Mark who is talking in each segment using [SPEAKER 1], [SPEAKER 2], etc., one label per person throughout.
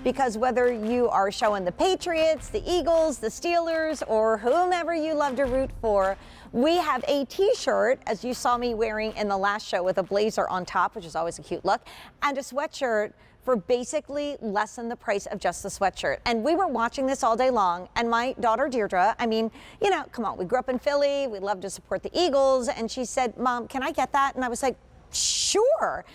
[SPEAKER 1] because whether you are showing the Patriots, the Eagles, the Steelers, or whomever you love to root for, we have a t-shirt, as you saw me wearing in the last show, with a blazer on top, which is always a cute look, and a sweatshirt for basically less than the price of just the sweatshirt. And we were watching this all day long, and my daughter Deirdre, I mean, you know, come on, we grew up in Philly, we love to support the Eagles, and she said, Mom, can I get that? And I was like, sure.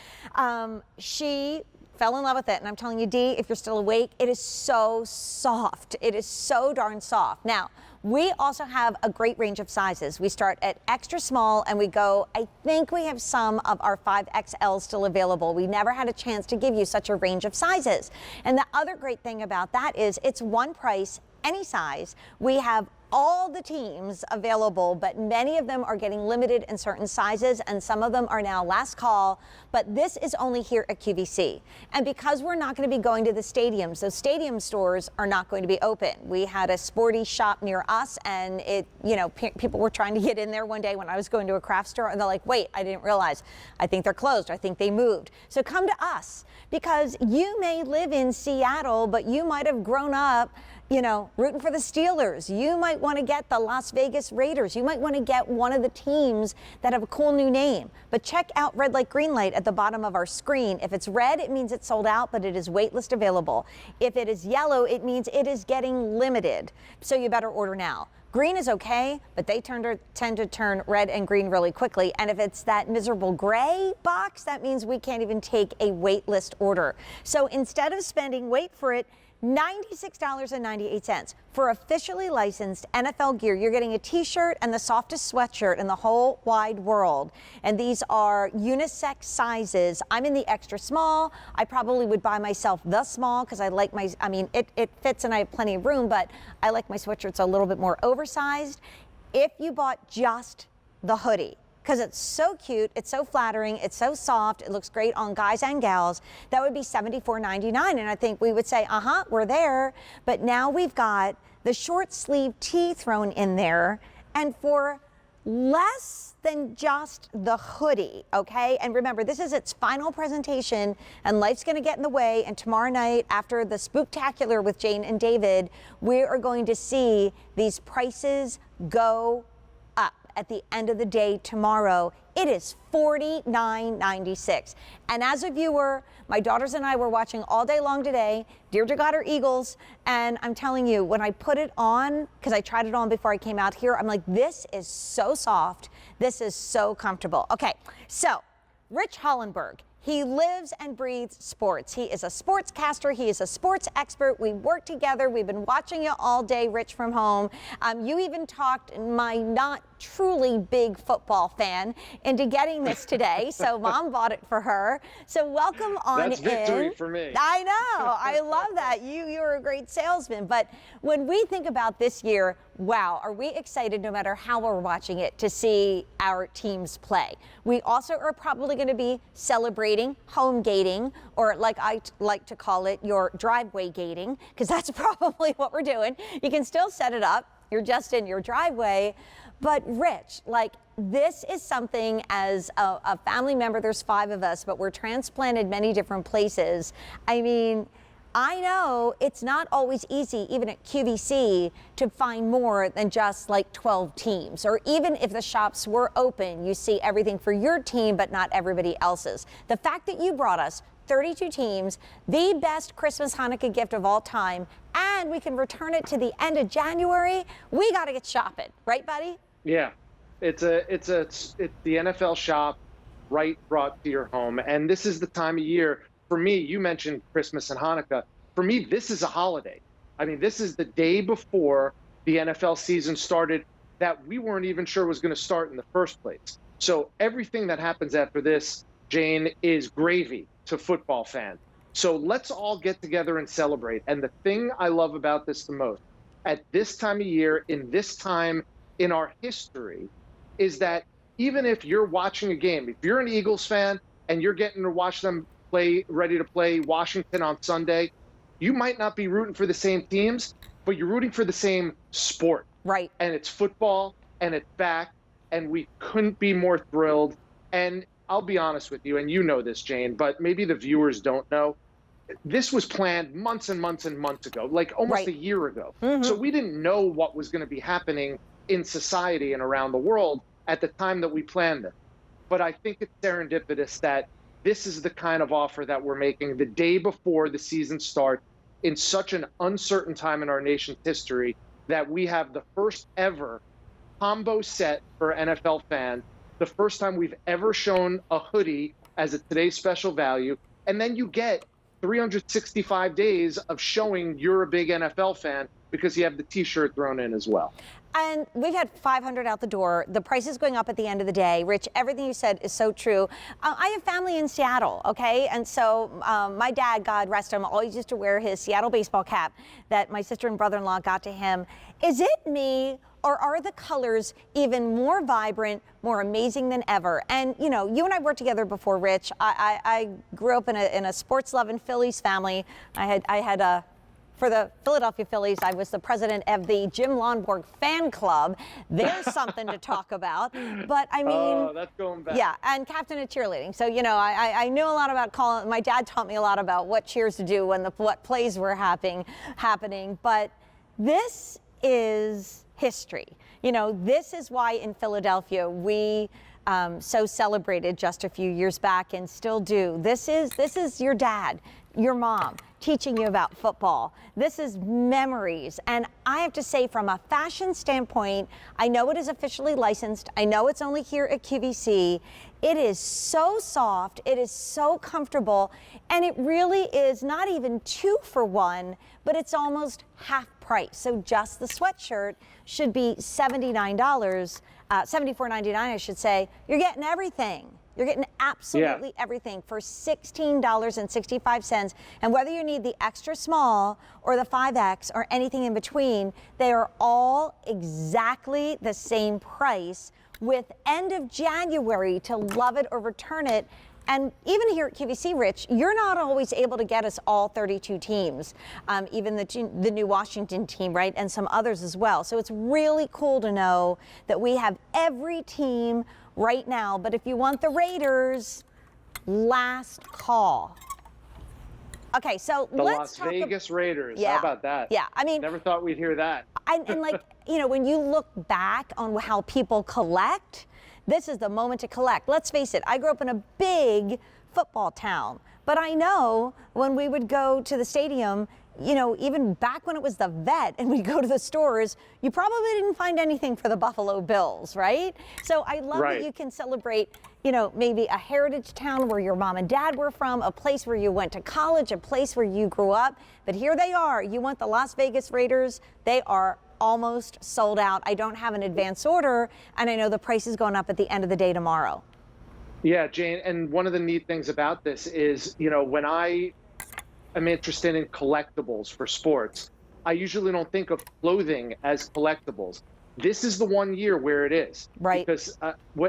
[SPEAKER 1] She fell in love with it, and I'm telling you, Dee, if you're still awake, it is so soft. It is so darn soft. Now, we also have a great range of sizes. We start at extra small and we go, I think we have some of our 5XL still available. We never had a chance to give you such a range of sizes. And the other great thing about that is it's one price, any size. We have all the teams available, but many of them are getting limited in certain sizes, and some of them are now last call, but this is only here at QVC. And because we're not going to be going to the stadiums, those stadium stores are not going to be open. We had a sporty shop near us, and it, you know, people were trying to get in there one day when I was going to a craft store, and they're like, wait, I didn't realize. I think they're closed. I think they moved. So come to us, because you may live in Seattle, but you might have grown up, you know, rooting for the Steelers. You might want to get the Las Vegas Raiders. You might want to get one of the teams that have a cool new name. But check out red light, green light at the bottom of our screen. If it's red, it means it's sold out, but it is waitlist available. If it is yellow, it means it is getting limited. So you better order now. Green is okay, but they tend to turn red and green really quickly. And if it's that miserable gray box, that means we can't even take a wait list order. So instead of spending, wait for it, $96.98 for officially licensed NFL gear. You're getting a t-shirt and the softest sweatshirt in the whole wide world. And these are unisex sizes. I'm in the extra small. I probably would buy myself the small because I like it fits and I have plenty of room, but I like my sweatshirts a little bit more oversized. If you bought just the hoodie, because it's so cute, it's so flattering, it's so soft, it looks great on guys and gals, that would be $74.99. And I think we would say, we're there. But now we've got the short sleeve tee thrown in there, and for less than just the hoodie, okay? And remember, this is its final presentation, and life's gonna get in the way, and tomorrow night, after the Spooktacular with Jane and David, we are going to see these prices go up. At the end of the day tomorrow, it is $49.96. And as a viewer, my daughters and I were watching all day long today. Deirdre got her Eagles, and I'm telling you, when I put it on, because I tried it on before I came out here, I'm like, this is so soft. This is so comfortable. Okay, so Rich Hollenberg. He lives and breathes sports. He is a sportscaster. He is a sports expert. We work together. We've been watching you all day, Rich, from home. You even talked my not truly big football fan into getting this today. So Mom bought it for her. So welcome on in.
[SPEAKER 2] That's victory for me.
[SPEAKER 1] I know. I love that. You're a great salesman. But when we think about this year, wow, are we excited no matter how we're watching it to see our teams play. We also are probably going to be celebrating Homegating, or like I like to call it, your driveway gating, because that's probably what we're doing. You can still set it up. You're just in your driveway. But Rich, like, this is something, as a family member, there's 5 of us, but we're transplanted many different places. I mean, I know it's not always easy, even at QVC, to find more than just like 12 teams. Or even if the shops were open, you see everything for your team, but not everybody else's. The fact that you brought us 32 teams, the best Christmas Hanukkah gift of all time, and we can return it to the end of January, we got to get shopping. Right, buddy?
[SPEAKER 2] Yeah, it's the NFL shop right brought to your home. And this is the time of year. For me, you mentioned Christmas and Hanukkah. For me, this is a holiday. I mean, this is the day before the NFL season started that we weren't even sure was going to start in the first place. So everything that happens after this, Jane, is gravy to football fans. So let's all get together and celebrate. And the thing I love about this the most, at this time of year, in this time in our history, is that even if you're watching a game, if you're an Eagles fan and you're getting to watch them ready to play Washington on Sunday, you might not be rooting for the same teams, but you're rooting for the same sport.
[SPEAKER 1] Right.
[SPEAKER 2] And it's football, and it's back, and we couldn't be more thrilled. And I'll be honest with you, and you know this, Jane, but maybe the viewers don't know. this was planned months and months and months ago, like almost
[SPEAKER 1] Right.
[SPEAKER 2] a year ago.
[SPEAKER 1] Mm-hmm.
[SPEAKER 2] So we didn't know what was going to be happening in society and around the world at the time that we planned it. But I think it's serendipitous that this is the kind of offer that we're making the day before the season starts in such an uncertain time in our nation's history, that we have the first ever combo set for NFL fans, the first time we've ever shown a hoodie as a today's special value. And then you get 365 days of showing you're a big NFL fan because you have the t-shirt thrown in as well.
[SPEAKER 1] And we've had 500 out the door. The price is going up at the end of the day. Rich, everything you said is so true. I have family in Seattle, okay? And so my dad, God rest him, always used to wear his Seattle baseball cap that my sister and brother-in-law got to him. Is it me, or are the colors even more vibrant, more amazing than ever? And, you know, you and I worked together before, Rich. I grew up in a sports-loving Phillies family. I had for the Philadelphia Phillies, I was the president of the Jim Lonborg fan club. There's something to talk about. But I mean,
[SPEAKER 2] that's going back.
[SPEAKER 1] Yeah, and captain of cheerleading. So, you know, I knew a lot about calling. My dad taught me a lot about what cheers to do when what plays were happening. But this is history. You know, this is why in Philadelphia we so celebrated just a few years back and still do. This is your dad, your mom, teaching you about football. This is memories. And I have to say, from a fashion standpoint, I know it is officially licensed. I know it's only here at QVC. It is so soft. It is so comfortable. And it really is not even 2 for 1, but it's almost half price. So just the sweatshirt should be $79, $74.99, I should say. You're getting everything. You're getting absolutely everything for $16.65. And whether you need the extra small or the 5X or anything in between, they are all exactly the same price, with end of January to love it or return it. And even here at QVC, Rich, you're not always able to get us all 32 teams, even the new Washington team, right, and some others as well. So it's really cool to know that we have every team right now. But if you want the Raiders, last call. Okay, so let's talk
[SPEAKER 2] Las Vegas Raiders.
[SPEAKER 1] Yeah.
[SPEAKER 2] How about that?
[SPEAKER 1] Yeah, I mean,
[SPEAKER 2] never thought we'd hear that.
[SPEAKER 1] And like, you know, when you look back on how people collect, this is the moment to collect. Let's face it, I grew up in a big football town, but I know when we would go to the stadium, you know, even back when it was the Vet and we'd go to the stores, you probably didn't find anything for the Buffalo Bills, right? So I love that you can celebrate, you know, maybe a heritage town where your mom and dad were from, a place where you went to college, a place where you grew up. But here they are. You want the Las Vegas Raiders. They are almost sold out. I don't have an advance order, and I know the price is going up at the end of the day tomorrow.
[SPEAKER 2] Yeah, Jane, and one of the neat things about this is, you know, when I am interested in collectibles for sports, I usually don't think of clothing as collectibles. This is the one year where it is.
[SPEAKER 1] Right.
[SPEAKER 2] Because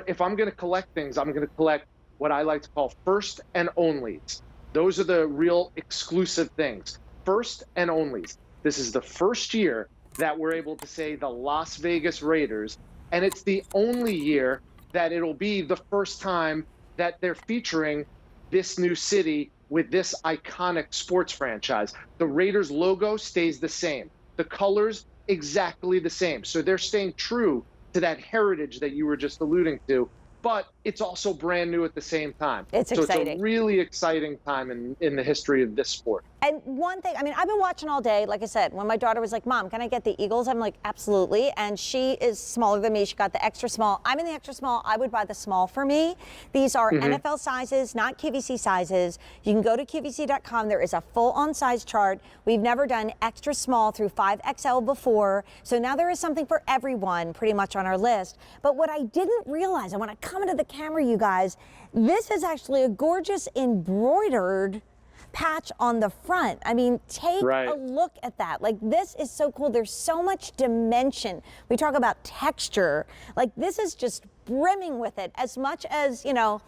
[SPEAKER 2] if I'm going to collect things, I'm going to collect what I like to call first and onlys. Those are the real exclusive things. First and onlys. This is the first year that we're able to say the Las Vegas Raiders, and it's the only year that it'll be the first time that they're featuring this new city with this iconic sports franchise. The Raiders logo stays the same. The colors exactly the same. So they're staying true to that heritage that you were just alluding to, but it's also brand new at the same time.
[SPEAKER 1] It's exciting.
[SPEAKER 2] It's a really exciting time in the history of this sport.
[SPEAKER 1] And one thing, I mean, I've been watching all day. Like I said, when my daughter was like, Mom, can I get the Eagles? I'm like, absolutely. And she is smaller than me. She got the extra small. I'm in the extra small. I would buy the small for me. These are NFL sizes, not QVC sizes. You can go to QVC.com. There is a full-on size chart. We've never done extra small through 5XL before. So now there is something for everyone pretty much on our list. But what I didn't realize, and when I come into the camera, you guys, this is actually a gorgeous embroidered patch on the front. I mean, take a look at that. Like, this is so cool. There's so much dimension. We talk about texture. Like, this is just brimming with it. As much as, you know,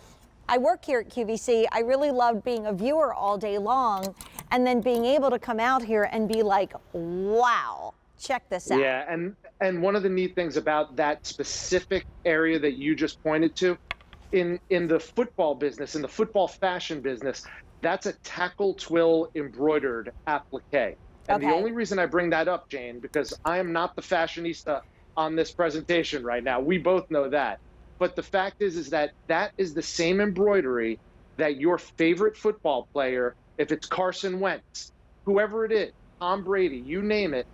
[SPEAKER 1] I work here at QVC, I really loved being a viewer all day long and then being able to come out here and be like, wow, check this out.
[SPEAKER 2] Yeah, and one of the neat things about that specific area that you just pointed to, in the football business, in the football fashion business, That's a tackle twill embroidered applique. And the
[SPEAKER 1] Okay.
[SPEAKER 2] only reason I bring that up, Jane, because I am not the fashionista on this presentation right now. We both know that. But the fact is that that is the same embroidery that your favorite football player, if it's Carson Wentz, whoever it is, Tom Brady, you name it,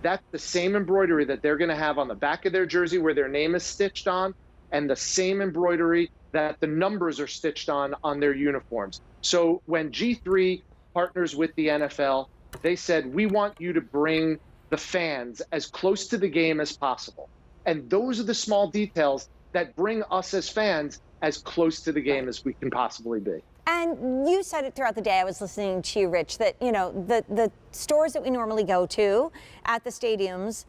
[SPEAKER 2] that's the same embroidery that they're going to have on the back of their jersey where their name is stitched on, and the same embroidery that the numbers are stitched on their uniforms. So when G3 partners with the NFL, they said, we want you to bring the fans as close to the game as possible. And those are the small details that bring us as fans as close to the game as we can possibly be.
[SPEAKER 1] And you said it throughout the day. I was listening to you, Rich, that, you know, the stores that we normally go to at the stadiums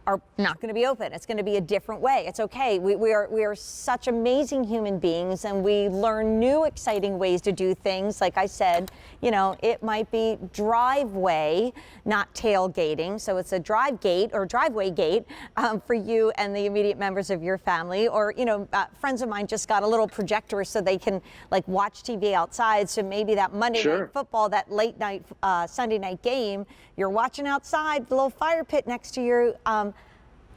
[SPEAKER 1] are not going to be open. It's going to be a different way. It's okay. We are such amazing human beings, and we learn new exciting ways to do things. Like I said, you know, it might be driveway, not tailgating. So it's a drive gate or driveway gate for you and the immediate members of your family. Or, you know, friends of mine just got a little projector so they can like watch TV outside. So maybe that Monday night football, that late night Sunday night game, you're watching outside, the little fire pit next to you.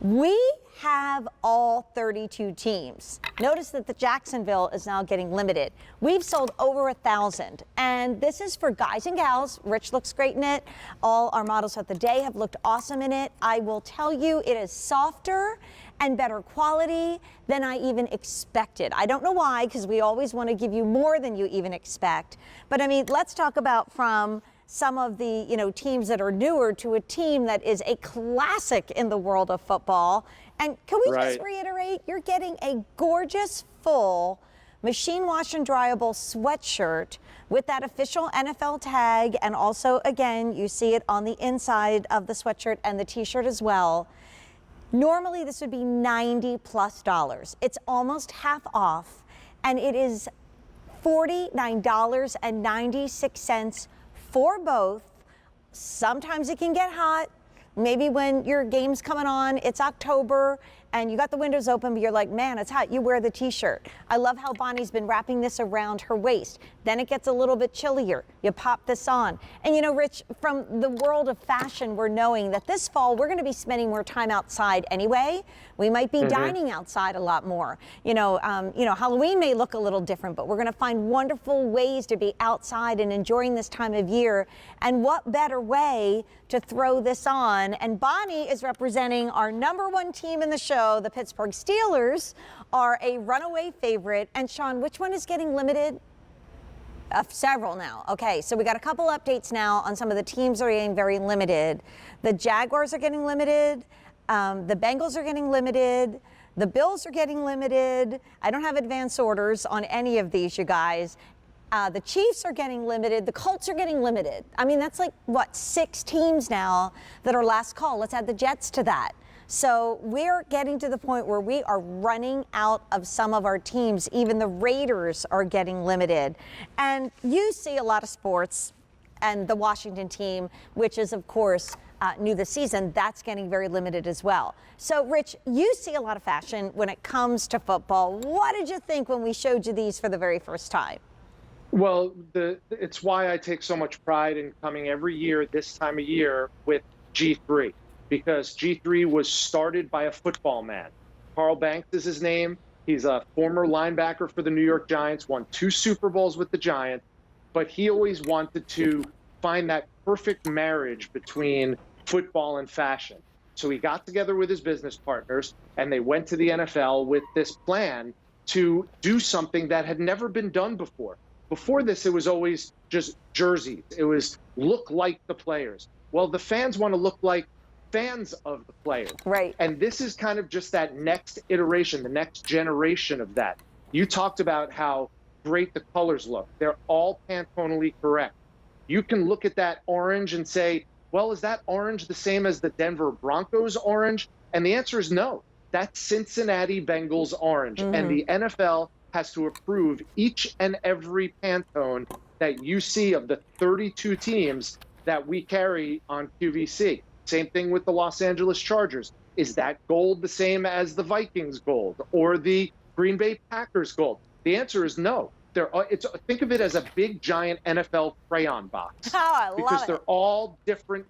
[SPEAKER 1] We have all 32 teams. Notice that the Jacksonville is now getting limited. We've sold over 1,000, and this is for guys and gals. Rich looks great in it. All our models of the day have looked awesome in it. I will tell you, it is softer and better quality than I even expected. I don't know why, because we always want to give you more than you even expect. But I mean, let's talk about from some of the, you know, teams that are newer to a team that is a classic in the world of football. And can we just reiterate, you're getting a gorgeous full machine wash and dryable sweatshirt with that official NFL tag. And also, again, you see it on the inside of the sweatshirt and the t-shirt as well. Normally this would be $90+. It's almost half off, and it is $49.96 for both. Sometimes it can get hot. Maybe when your game's coming on, it's October and you got the windows open, but you're like, man, it's hot. You wear the t-shirt. I love how Bonnie's been wrapping this around her waist. Then it gets a little bit chillier. You pop this on. And you know, Rich, from the world of fashion, we're knowing that this fall, we're gonna be spending more time outside anyway. We might be dining outside a lot more. You know, Halloween may look a little different, but we're gonna find wonderful ways to be outside and enjoying this time of year. And what better way to throw this on? And Bonnie is representing our #1 team in the show. The Pittsburgh Steelers are a runaway favorite. And Sean, which one is getting limited? Several now. Okay, so we got a couple updates now on some of the teams that are getting very limited. The Jaguars are getting limited. The Bengals are getting limited. The Bills are getting limited. I don't have advance orders on any of these, you guys. The Chiefs are getting limited. The Colts are getting limited. I mean, that's like, what, 6 teams now that are last call. Let's add the Jets to that. So we're getting to the point where we are running out of some of our teams. Even the Raiders are getting limited. And you see a lot of sports, and the Washington team, which is, of course, new this season, that's getting very limited as well. So, Rich, you see a lot of fashion when it comes to football. What did you think when we showed you these for the very first time?
[SPEAKER 2] Well, it's why I take so much pride in coming every year this time of year with G3, because G3 was started by a football man. Carl Banks is his name. He's a former linebacker for the New York Giants, won 2 Super Bowls with the Giants, but he always wanted to find that perfect marriage between football and fashion. So he got together with his business partners, and they went to the NFL with this plan to do something that had never been done before. Before this, it was always just jerseys. It was look like the players. Well, the fans want to look like fans of the players.
[SPEAKER 1] Right.
[SPEAKER 2] And this is kind of just that next iteration, the next generation of that. You talked about how great the colors look. They're all Pantonally correct. You can look at that orange and say, well, is that orange the same as the Denver Broncos orange? And the answer is no. That's Cincinnati Bengals orange. And the NFL has to approve each and every Pantone that you see of the 32 teams that we carry on QVC. Same thing with the Los Angeles Chargers. Is that gold the same as the Vikings gold or the Green Bay Packers gold? The answer is no. Think of it as a big giant NFL crayon box
[SPEAKER 1] Oh, I
[SPEAKER 2] because
[SPEAKER 1] love
[SPEAKER 2] they're
[SPEAKER 1] it.
[SPEAKER 2] all different